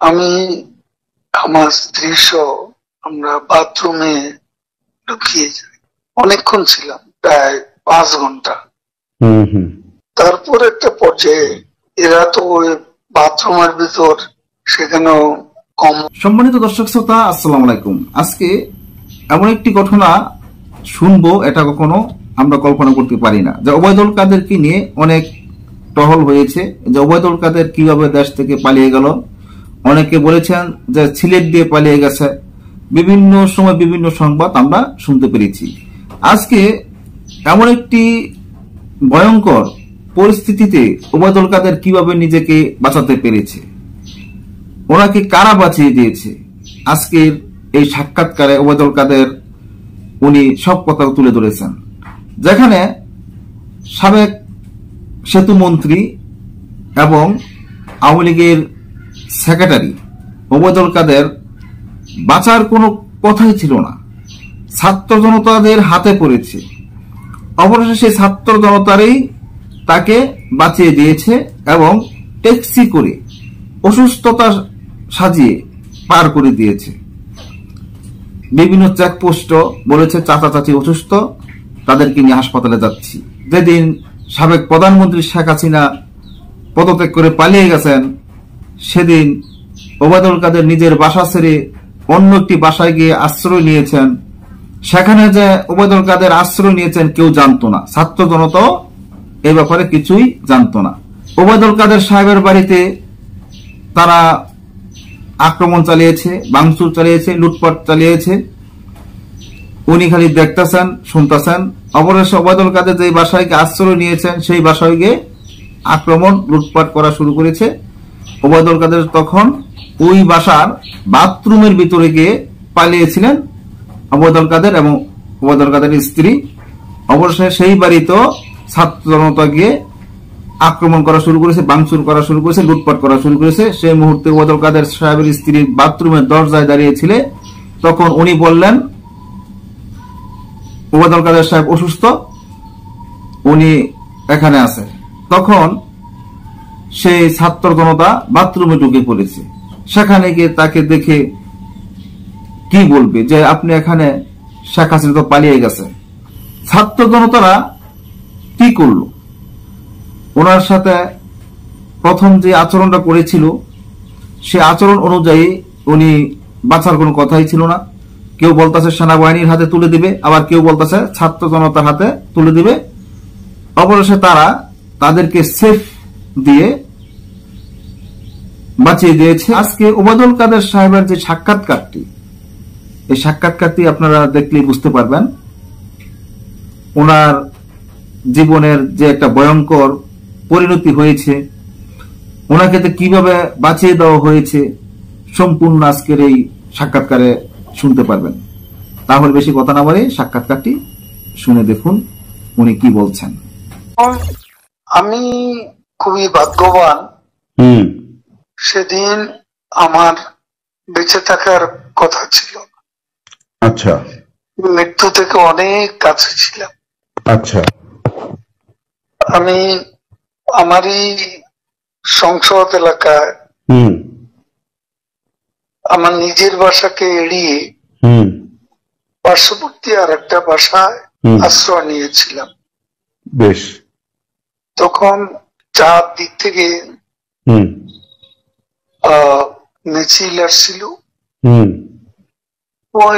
আমি আমার স্ত্রী সহ আমরা বাথরুমে ঢুকিয়ে যাই, অনেকক্ষণ ছিলাম, প্রায় 5 ঘন্টা। তারপর একটা পর্যায়ে এরা তো ওই বাথরুমের ভিতর সেখানেও কম। সম্মানিত দর্শক শ্রোতা, আসসালামু আলাইকুম। আজকে এমন একটি ঘটনা শুনবো, এটা কখনো আমরা কল্পনা করতে পারি না, যে ওবায়দুল কাদেরকে নিয়ে অনেক টহল হয়েছে, যে ওবায়দুল কাদের কিভাবে দেশ থেকে পালিয়ে গেল। অনেকে বলেছেন যে সিলেট দিয়ে পালিয়ে গেছে, বিভিন্ন সময় বিভিন্ন সংবাদ আমরা শুনতে পেরেছি। আজকে এমন একটি ভয়ঙ্কর পরিস্থিতিতে ওবায়দুল কাদের কিভাবে নিজেকে বাঁচাতে পেরেছে, ওনাকে কারা বাঁচিয়ে দিয়েছে, আজকের এই সাক্ষাৎকারে ওবায়দুল কাদের উনি সব কথা তুলে ধরেছেন। যেখানে সাবেক সেতু মন্ত্রী এবং আওয়ামী লীগের সেক্রেটারি ওবায়দুল কাদের বাঁচার কোনো কথাই ছিল না, ছাত্র জনতাদের হাতে পড়েছে। অবশেষে সেই ছাত্র জনতারই তাকে বাঁচিয়ে দিয়েছে এবং ট্যাক্সি করে অসুস্থতা সাজিয়ে পার করে দিয়েছে। বিভিন্ন চেকপোস্ট বলেছে চাচা চাচি অসুস্থ, তাদেরকে নিয়ে হাসপাতালে যাচ্ছি। যেদিন সাবেক প্রধানমন্ত্রী শেখ হাসিনা পদত্যাগ করে পালিয়ে গেছেন, সেদিন ওবায়দুল কাদের নিজের বাসা ছেড়ে অন্য একটি বাসায় গিয়ে আশ্রয় নিয়েছেন। সেখানে যে ওবায়দুল কাদের আশ্রয় নিয়েছেন কেউ জানতো না, ছাত্র জনতাও এই ব্যাপারে কিছুই জানতো না। ওবায়দুল কাদের সাহেবের বাড়িতে তারা আক্রমণ চালিয়েছে, ভাঙচুর চালিয়েছে, লুটপাট চালিয়েছে। উনি খালি দেখতেছেন, শুনতেছেন। অবশেষে ওবায়দুল কাদের যে বাসায় আশ্রয় নিয়েছেন সেই বাসায় গিয়ে আক্রমণ লুটপাট করা শুরু করেছে। ওবায়দুল কাদের তখন ওই বাসার বাথরুমের ভিতরে গিয়ে পালিয়েছিলেন ওবায়দুল কাদের এবং ওবায়দুল কাদেরের স্ত্রী। অবশেষে সেই বাড়িতেও ছাত্র জনতা গিয়ে আক্রমণ করা শুরু করেছে, ভাঙচুর করা শুরু করেছে, লুটপাট করা শুরু করেছে। সেই মুহূর্তে ওবায়দুল কাদের সাহেবের স্ত্রী বাথরুমের দরজায় দাঁড়িয়েছিল। তখন উনি বললেন ওবায়দুল কাদের সাহেব অসুস্থ, উনি এখানে আছে। তখন সেই ছাত্র জনতা বাথরুমে ঢুকে পড়েছে। সেখানে গিয়ে তাকে দেখে কি বলবে যে আপনি এখানে, শেখ হাসিনা তো পালিয়ে গেছে। ছাত্র জনতারা কি করলো, ওনার সাথে প্রথম যে আচরণটা করেছিল সে আচরণ অনুযায়ী উনি বাঁচার কোনো কথাই ছিল না। কেউ বলতেছে সেনাবাহিনীর হাতে তুলে দিবে, আবার কেউ বলতেছে ছাত্র জনতার হাতে তুলে দিবে। অবশেষে তারা তাদেরকে সেফ দিয়ে বাঁচিয়ে দিয়েছে। আজকে ওবায়দুল কাদের সাহেবের যে সাক্ষাৎকারটি, এই সাক্ষাৎকারটি আপনারা দেখলেই বুঝতে পারবেন ওনার জীবনের যে একটা ভয়ঙ্কর পরিণতি হয়েছে, ওনাকে কিভাবে বাঁচিয়ে দেওয়া হয়েছে, সম্পূর্ণ আজকের এই সাক্ষাৎকারে শুনতে পারবেন। তাহলে বেশি কথা না বলে সাক্ষাৎকারটি শুনে দেখুন উনি কি বলছেন। আমি খুবই ভাগ্যবান, সেদিন আমার বেঁচে থাকার কথা ছিল। আচ্ছা, মৃত্যু থেকে অনেক কাছে ছিলাম। আচ্ছা, আমি আমারই সংসদ এলাকায় আমার নিজের বাসাকে এড়িয়ে পার্শ্ববর্তী আর একটা বাসায় আশ্রয় নিয়েছিলাম। বেশ। তখন চারদিক থেকে মিছিল আসছিল।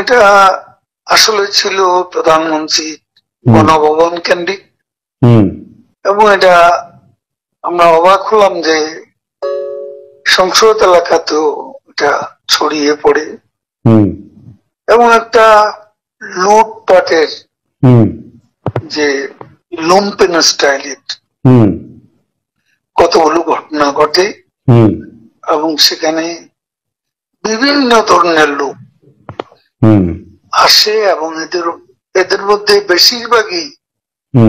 এটা আসলে ছিল প্রধানমন্ত্রী গণভবন কেন্দ্রিক, এবং এটা আমরা অবাক হলাম যে সংসদ এলাকাতেও এটা ছড়িয়ে পড়ে, এবং একটা লুটপাটের যে লুম্পেন স্টাইলের কতগুলো ঘটনা ঘটে, এবং সেখানে বিভিন্ন ধরনের লোক আসে, এবং এদের মধ্যে বেশিরভাগই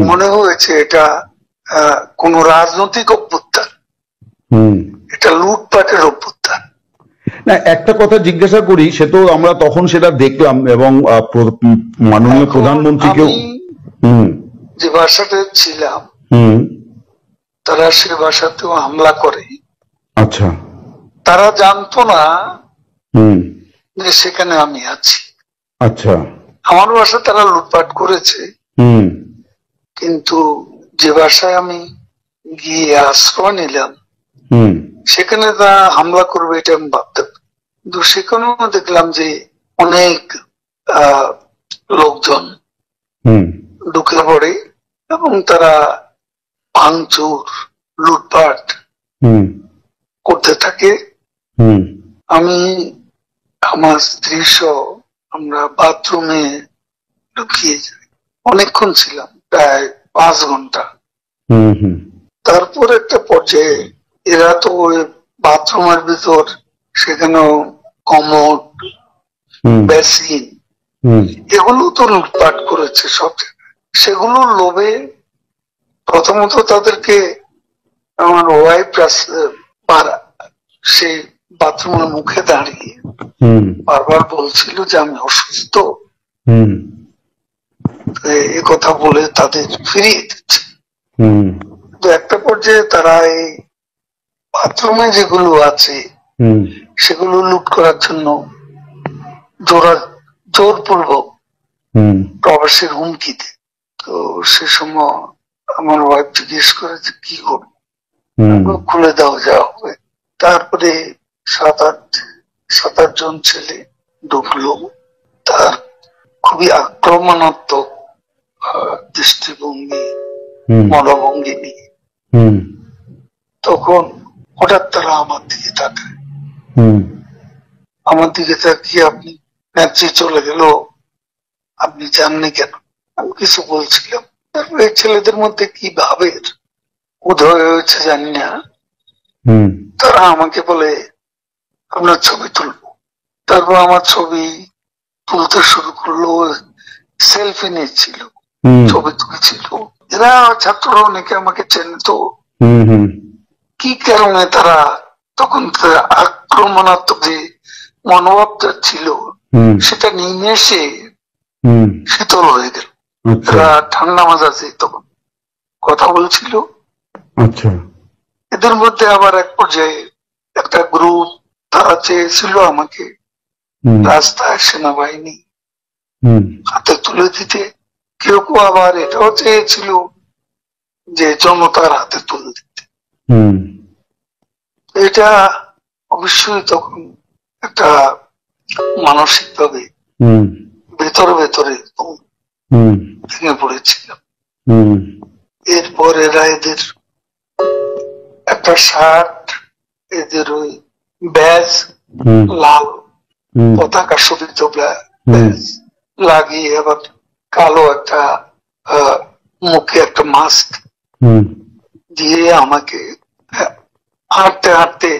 মনে হয়েছে এটা কোন রাজনৈতিক অভ্যুত্থান, এটা লুটপাটের অভ্যুত্থান। না, একটা কথা জিজ্ঞাসা করি, সে তো আমরা তখন সেটা দেখলাম এবং মাননীয় প্রধানমন্ত্রীকেও যে বাসাতে ছিলাম তারা সে বাসাতেও হামলা করে। আচ্ছা। তারা জানতো না হুম। যে সেখানে আমি আছি। আচ্ছা। আমার বাসা তারা লুটপাট করেছে, হুম। কিন্তু যে বাসায় আমি গিয়ে আশ্রয় নিলাম হুম। সেখানে তারা হামলা করবে এটা আমি ভাবতাম, কিন্তু সেখানেও দেখলাম যে অনেক লোকজন হুম। ঢুকে পড়ে এবং তারা ভাঙচুর লুটপাট হুম। করতে থাকে। হুম। আমি আমার স্ত্রী সহ আমরা বাথরুমে ঢুকিয়ে যাই, অনেকক্ষণ ছিলাম, প্রায় 5 ঘন্টা। হুম। হুম। তারপর একটা পর্যায়ে এরা তো ওই বাথরুমের ভিতর সেখানেও কমোড, হুম। বেসিন হুম। এগুলো তো লুটপাট করেছে সব জায়গায়। সেগুলোর লোভে প্রথমত তাদেরকে আমার ওয়াইফ সেই বাথরুমের মুখে দাঁড়িয়ে হুম। বারবার বলছিল যে আমি অসুস্থ, হুম। এ কথা বলে তাদের ফিরিয়ে দিচ্ছে। হুম। তো একটা পর্যায়ে তারা এই বাথরুমে যেগুলো আছে হুম। সেগুলো লুট করার জন্য জোরপূর্বক হুম। প্রবাসের হুমকি দেয়। তো সে সময় আমার ওয়াইফ জিজ্ঞেস করে যে কি করবো, হুম। খুলে দেওয়া যা হবে। তারপরে 7-8 জন ছেলে ঢুকলো, তার খুবই আক্রমণাত্মক দৃষ্টিভঙ্গি মনোভঙ্গি নিয়ে। তখন হঠাৎ তারা আমার দিকে তাকায়, আমার দিকে তাকিয়ে আপনি নেত্রী চলে গেল, আপনি জাননি কেন? আমি কিছু বলছিলাম। তারপরে এই ছেলেদের মধ্যে কি ভাবের উদয় হয়েছে জানি না, তারা আমাকে বলে আপনার ছবি তুলবো। তারপর আমার ছবি তুলতে শুরু করলো, সেলফি নিচ্ছিল, ছবি তুলছিল। এরা ছাত্ররা অনেকে আমাকে চেনে, তো কি কারণে তারা তখন আক্রমণাত্মক যে মনোভাবটা ছিল সেটা নিমেষে শীতল হয়ে গেল। এরা ঠান্ডা মাজাজে তখন কথা বলছিল। এদের মধ্যে আবার এক পর্যায়ে একটা গ্রুপ তারা চেয়েছিল আমাকে রাস্তায় সেনাবাহিনী হাতে তুলে দিতে, কেউ কেউ আবার এটাও চেয়েছিল যে জনতার হাতে তুলে দিতে। এটা অবশ্যই তখন একটা মানসিক ভাবে ভেতরে ভেতরে ভেঙে পড়েছিলাম। এরপর এরা এদের একটা শার্ট, এদের ওই ব্যাজ, লাল পতাকা শোভিত ব্যাজ লাগিয়ে আবার কালো একটা মুখে একটা মাস্ক দিয়ে আমাকে হাঁটতে হাঁটতে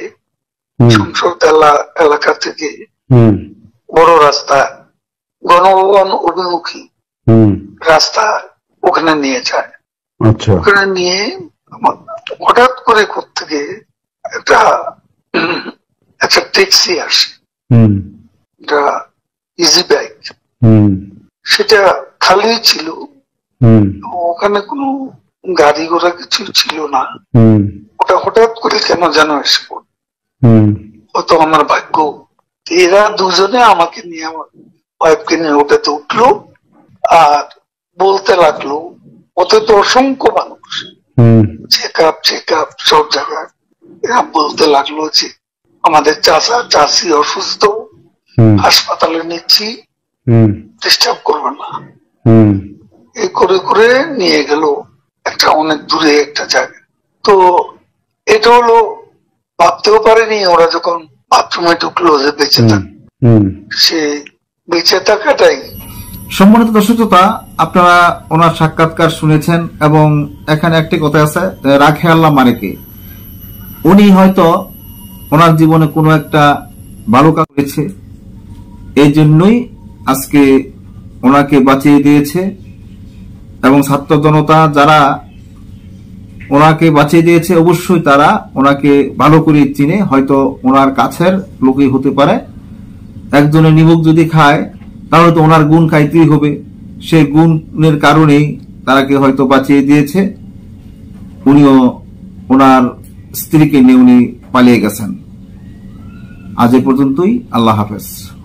সংসদ এলাকা থেকে বড় রাস্তা, গণভবন অভিমুখী রাস্তা, ওখানে নিয়ে যায়। ওখানে নিয়ে হঠাৎ করে থেকে একটা ট্যাক্সি আসে, একটা ইজি বাইক, সেটা খালি ছিল, ওখানে কোনো গাড়ি ঘোড়া কিছু ছিল না। ওটা হঠাৎ করে কেন যেন এসে পড়ল, হয়তো আমার ভাগ্য। এরা দুজনে আমাকে নিয়ে, আমার ওয়াইফকে নিয়ে ওটাতে উঠলো আর বলতে লাগলো, ওতে তো অসংখ্য মানুষ, চেক আপ সব জায়গায়। এরা বলতে লাগলো যে আমাদের চাচা চাচি অসুস্থ, হাসপাতালে নিচ্ছি, ডিস্টার্ব করবে না। এই করে করে নিয়ে গেল একটা অনেক দূরে একটা জায়গা। তো এটা হলো, ভাবতেও পারেনি ওরা যখন বাথরুমে ঢুকলো যে বেঁচে থাকে, সে বেঁচে থাকাটাই। সম্মানিত দর্শক শ্রোতা, আপনারা ওনার সাক্ষাৎকার শুনেছেন এবং এখানে একটি কথা আছে, রাখে আল্লাহ মারেকে। উনি হয়তো ওনার জীবনে কোনো একটা ভালো কাজ করেছে, এই জন্যই আজকে ওনাকে বাঁচিয়ে দিয়েছে। এবং ছাত্র জনতা যারা ওনাকে বাঁচিয়ে দিয়েছে অবশ্যই তারা ওনাকে ভালো করে চিনে, হয়তো ওনার কাছের লোকই হতে পারে। একজনের নিমক যদি খায় তাহলে তো ওনার গুণ খাইতেই হবে, সেই গুণের কারণেই তারাকে হয়তো বাঁচিয়ে দিয়েছে। উনিও ওনার স্ত্রীকে নিয়ে উনি পালিয়ে গেছেন। আজ এ পর্যন্তই। আল্লাহ হাফেজ।